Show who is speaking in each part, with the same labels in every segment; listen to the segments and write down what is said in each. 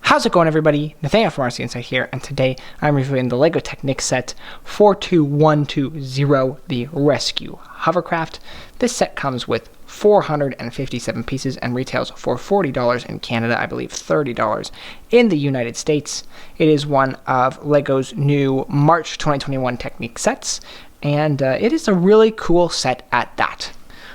Speaker 1: How's it going, everybody? Nathaniel from RCInsight here, and today I'm reviewing the LEGO Technic set 42120, the Rescue Hovercraft. This set comes with 457 pieces and retails for $40 in Canada, I believe $30 in the United States. It is one of LEGO's new March 2021 Technic sets, and it is a really cool set at that.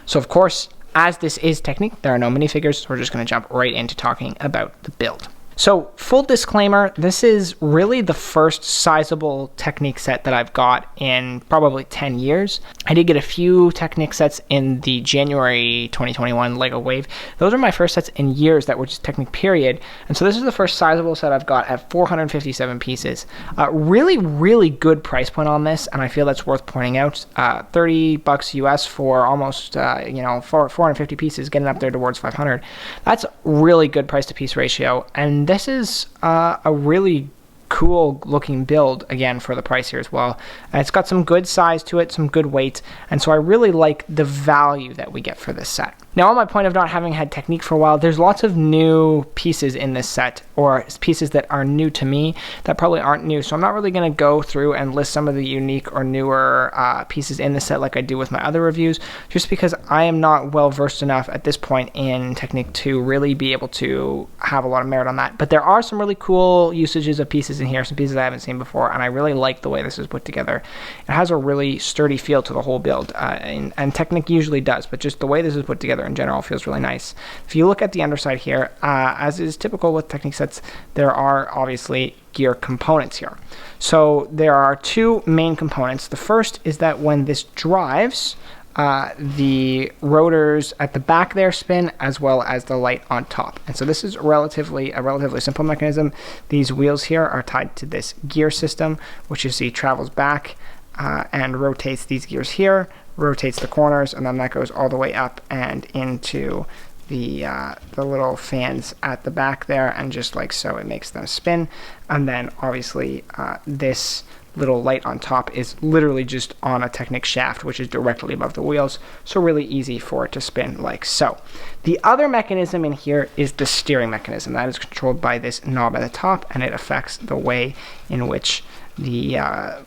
Speaker 1: So of course, as this is Technic, there are no minifigures, so we're just going to jump right into talking about the build. So, full disclaimer, this is really the first sizable Technic set that I've got in probably 10 years. I did get a few Technic sets in the January 2021 LEGO Wave. Those are my first sets in years that were just Technic period. And so this is the first sizable set I've got at 457 pieces. Really good price point on this, and I feel that's worth pointing out. $30 US for almost, 450 pieces, getting up there towards 500. That's really good price to piece ratio, and this is a really cool looking build again for the price here as well, and it's got some good size to it, some good weight, and so I really like the value that we get for this set. Now, on my point of not having had Technic for a while, there's lots of new pieces in this set, or pieces that are new to me that probably aren't new, so I'm not really going to go through and list some of the unique or newer pieces in the set like I do with my other reviews, just because I am not well versed enough at this point in Technic to really be able to have a lot of merit on that. But there are some really cool usages of pieces in here, some pieces I haven't seen before, and I really like the way this is put together. It has a really sturdy feel to the whole build, and Technic usually does, but just the way this is put together in general feels really nice. If you look at the underside here, as is typical with Technic sets, there are obviously gear components here. So there are two main components. The first is that when this drives, the rotors at the back there spin, as well as the light on top. And so this is a relatively simple mechanism. These wheels here are tied to this gear system, which you see travels back and rotates these gears here, rotates the corners, and then that goes all the way up and into the little fans at the back there, and just like so it makes them spin. And then obviously this little light on top is literally just on a Technic shaft, which is directly above the wheels, so really easy for it to spin like so. The other mechanism in here is the steering mechanism. That is controlled by this knob at the top, and it affects the way in which the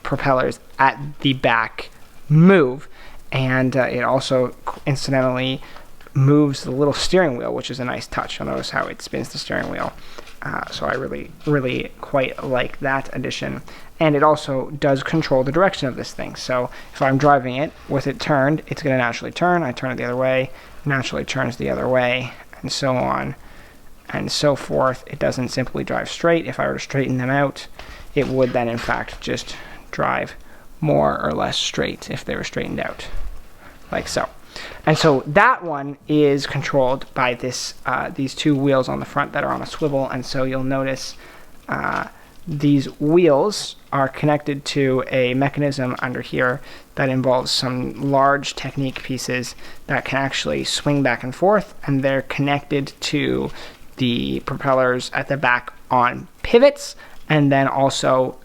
Speaker 1: propellers at the back move, and it also incidentally moves the little steering wheel, which is a nice touch. You'll notice how it spins the steering wheel. So I really quite like that addition. And it also does control the direction of this thing. So if I'm driving it with it turned, it's going to naturally turn. I turn it the other way, naturally turns the other way, and so on and so forth. It doesn't simply drive straight. If I were to straighten them out, it would then in fact just drive more or less straight if they were straightened out, like so. And so that one is controlled by this these two wheels on the front that are on a swivel. And so you'll notice these wheels are connected to a mechanism under here that involves some large Technic pieces that can actually swing back and forth, and they're connected to the propellers at the back on pivots, and then also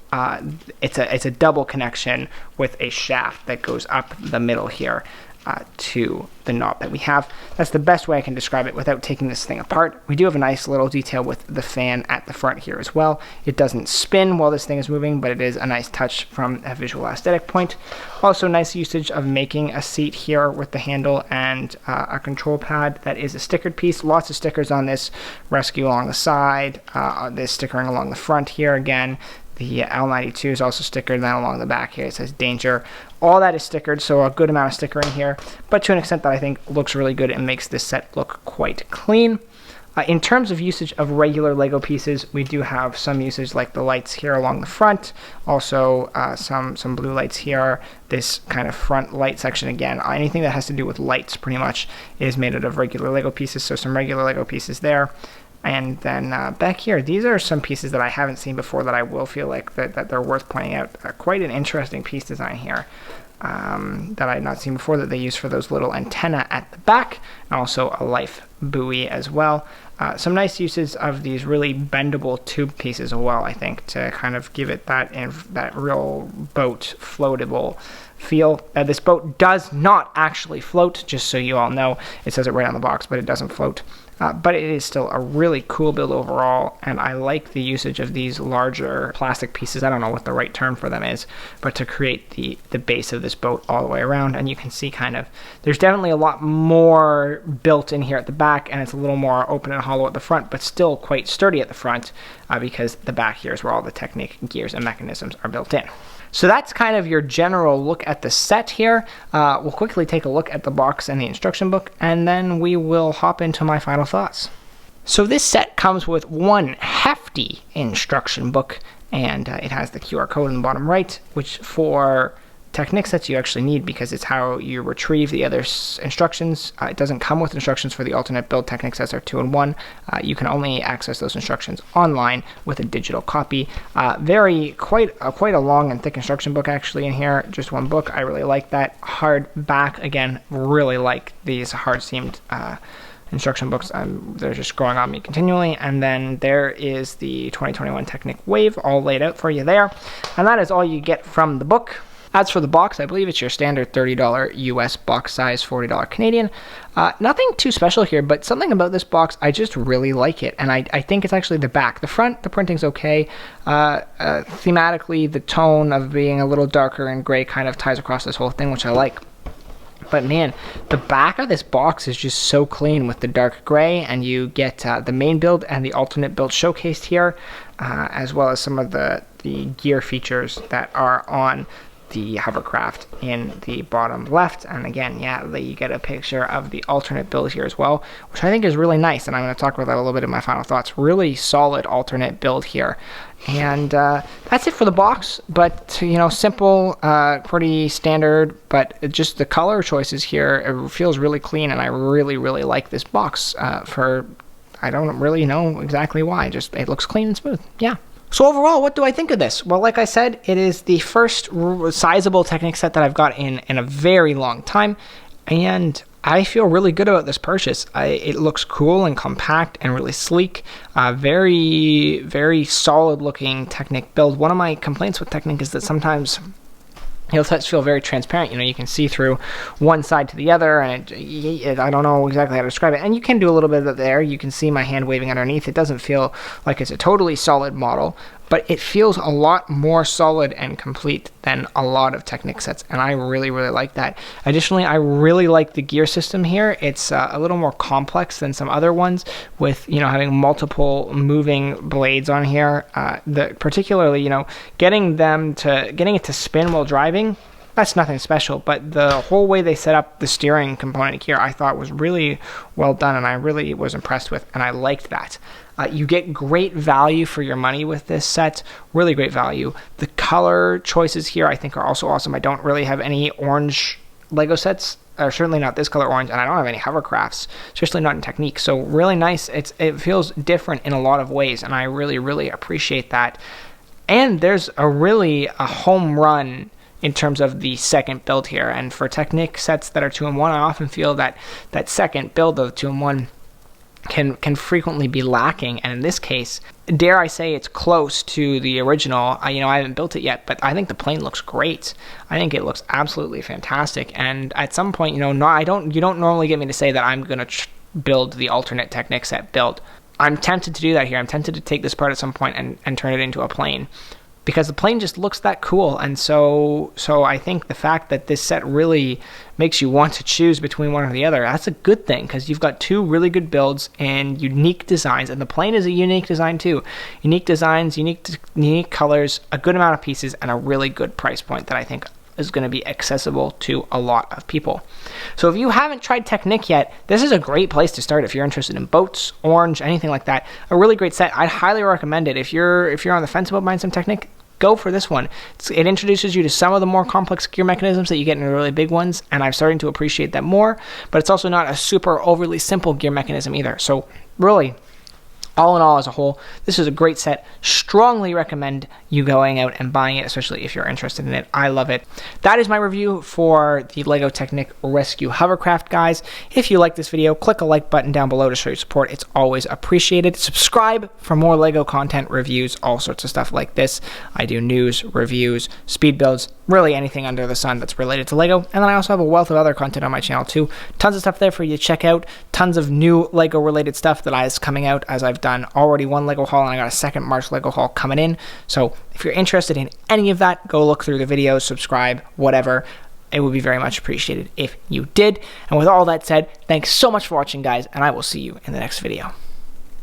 Speaker 1: it's a double connection with a shaft that goes up the middle here to the knob that we have. That's the best way I can describe it without taking this thing apart. We do have a nice little detail with the fan at the front here as well. It doesn't spin while this thing is moving, but it is a nice touch from a visual aesthetic point. Also, nice usage of making a seat here with the handle and a control pad that is a stickered piece. Lots of stickers on this Rescue along the side, this stickering along the front here again. The L92 is also stickered, then along the back here it says danger. All that is stickered, so a good amount of stickering here, but to an extent that I think looks really good and makes this set look quite clean. In terms of usage of regular LEGO pieces, we do have some usage like the lights here along the front, also some blue lights here, this kind of front light section again. Anything that has to do with lights pretty much is made out of regular LEGO pieces, so some regular LEGO pieces there. And then back here, these are some pieces that I haven't seen before that I will feel like that they're worth pointing out. Quite an interesting piece design here that I had not seen before, that they use for those little antenna at the back, and also a life buoy as well. Some nice uses of these really bendable tube pieces as well, I think, to kind of give it that real boat floatable feel. This boat does not actually float, just so you all know. It says it right on the box, but it doesn't float. but it is still a really cool build overall, and I like the usage of these larger plastic pieces. I don't know what the right term for them is, but to create the base of this boat all the way around. And you can see kind of, there's definitely a lot more built in here at the back, and it's a little more open and hollow at the front, but still quite sturdy at the front, because the back here is where all the Technic gears and mechanisms are built in. So that's kind of your general look at the set here. We'll quickly take a look at the box and the instruction book, and then we will hop into my final thoughts. So this set comes with one hefty instruction book, and it has the QR code in the bottom right, which for Technic sets you actually need, because it's how you retrieve the other instructions. It doesn't come with instructions for the alternate build. Technic sets are 2-in-1. You can only access those instructions online with a digital copy. Quite a long and thick instruction book actually in here. Just one book. I really like that. Hard back, again, really like these hard seamed instruction books. They're just growing on me continually. And then there is the 2021 Technic Wave all laid out for you there. And that is all you get from the book. As for the box, I believe it's your standard $30 US box size, $40 Canadian. Nothing too special here, but something about this box, I just really like it. And I think it's actually the back. The front, the printing's okay. Thematically, the tone of being a little darker and gray kind of ties across this whole thing, which I like. But man, the back of this box is just so clean with the dark gray, and you get the main build and the alternate build showcased here, as well as some of the gear features that are on the hovercraft in the bottom left. And again, yeah, you get a picture of the alternate build here as well, which I think is really nice, and I'm going to talk about that a little bit in my final thoughts. Really solid alternate build here. And that's it for the box, but simple, pretty standard, but just the color choices here, it feels really clean, and I really like this box I don't really know exactly why, just it looks clean and smooth. Yeah. So overall, what do I think of this? Well, like I said, it is the first sizable Technic set that I've got in a very long time, and I feel really good about this purchase. It looks cool and compact and really sleek. Very solid looking Technic build. One of my complaints with Technic is that sometimes sets feel very transparent. You can see through one side to the other, and I don't know exactly how to describe it. And you can do a little bit of it there. You can see my hand waving underneath. It doesn't feel like it's a totally solid model, but it feels a lot more solid and complete than a lot of Technic sets, and I really like that. Additionally, I really like the gear system here. It's a little more complex than some other ones, with having multiple moving blades on here. Particularly, getting it to spin while driving, that's nothing special, but the whole way they set up the steering component here, I thought was really well done, and I really was impressed with, and I liked that. You get great value for your money with this set, really great value. The color choices here I think are also awesome. I don't really have any orange LEGO sets, or certainly not this color orange, and I don't have any hovercrafts, especially not in Technic. So really nice. It feels different in a lot of ways, and I really appreciate that. And there's a home run in terms of the second build here. And for Technic sets that are 2-in-1, I often feel that second build of 2-in-1 can frequently be lacking, and in this case, dare I say, it's close to the original. I haven't built it yet, but I think the plane looks great. I think it looks absolutely fantastic. And at some point, you don't normally get me to say that I'm gonna build the alternate Technic set build. I'm tempted to do that here. I'm tempted to take this part at some point and turn it into a plane, because the plane just looks that cool. And so I think the fact that this set really makes you want to choose between one or the other, that's a good thing, because you've got two really good builds and unique designs, and the plane is a unique design too. Unique designs, unique colors, a good amount of pieces, and a really good price point that I think is going to be accessible to a lot of people. So if you haven't tried Technic yet, this is a great place to start if you're interested in boats, orange, anything like that. A really great set. I'd highly recommend it. If you're on the fence about buying some Technic, go for this one. It introduces you to some of the more complex gear mechanisms that you get in the really big ones, and I'm starting to appreciate that more, but it's also not a super overly simple gear mechanism either. So really, all in all, as a whole, this is a great set. Strongly recommend you going out and buying it, especially if you're interested in it. I love it. That is my review for the LEGO Technic Rescue Hovercraft, guys. If you like this video, click a like button down below to show your support. It's always appreciated. Subscribe for more LEGO content, reviews, all sorts of stuff like this. I do news, reviews, speed builds, really anything under the sun that's related to LEGO. And then I also have a wealth of other content on my channel too. Tons of stuff there for you to check out. Tons of new LEGO related stuff that is coming out, as I've done already one LEGO haul and I got a second March LEGO haul coming in. So if you're interested in any of that, go look through the videos, subscribe, whatever. It would be very much appreciated if you did. And with all that said, thanks so much for watching, guys, and I will see you in the next video.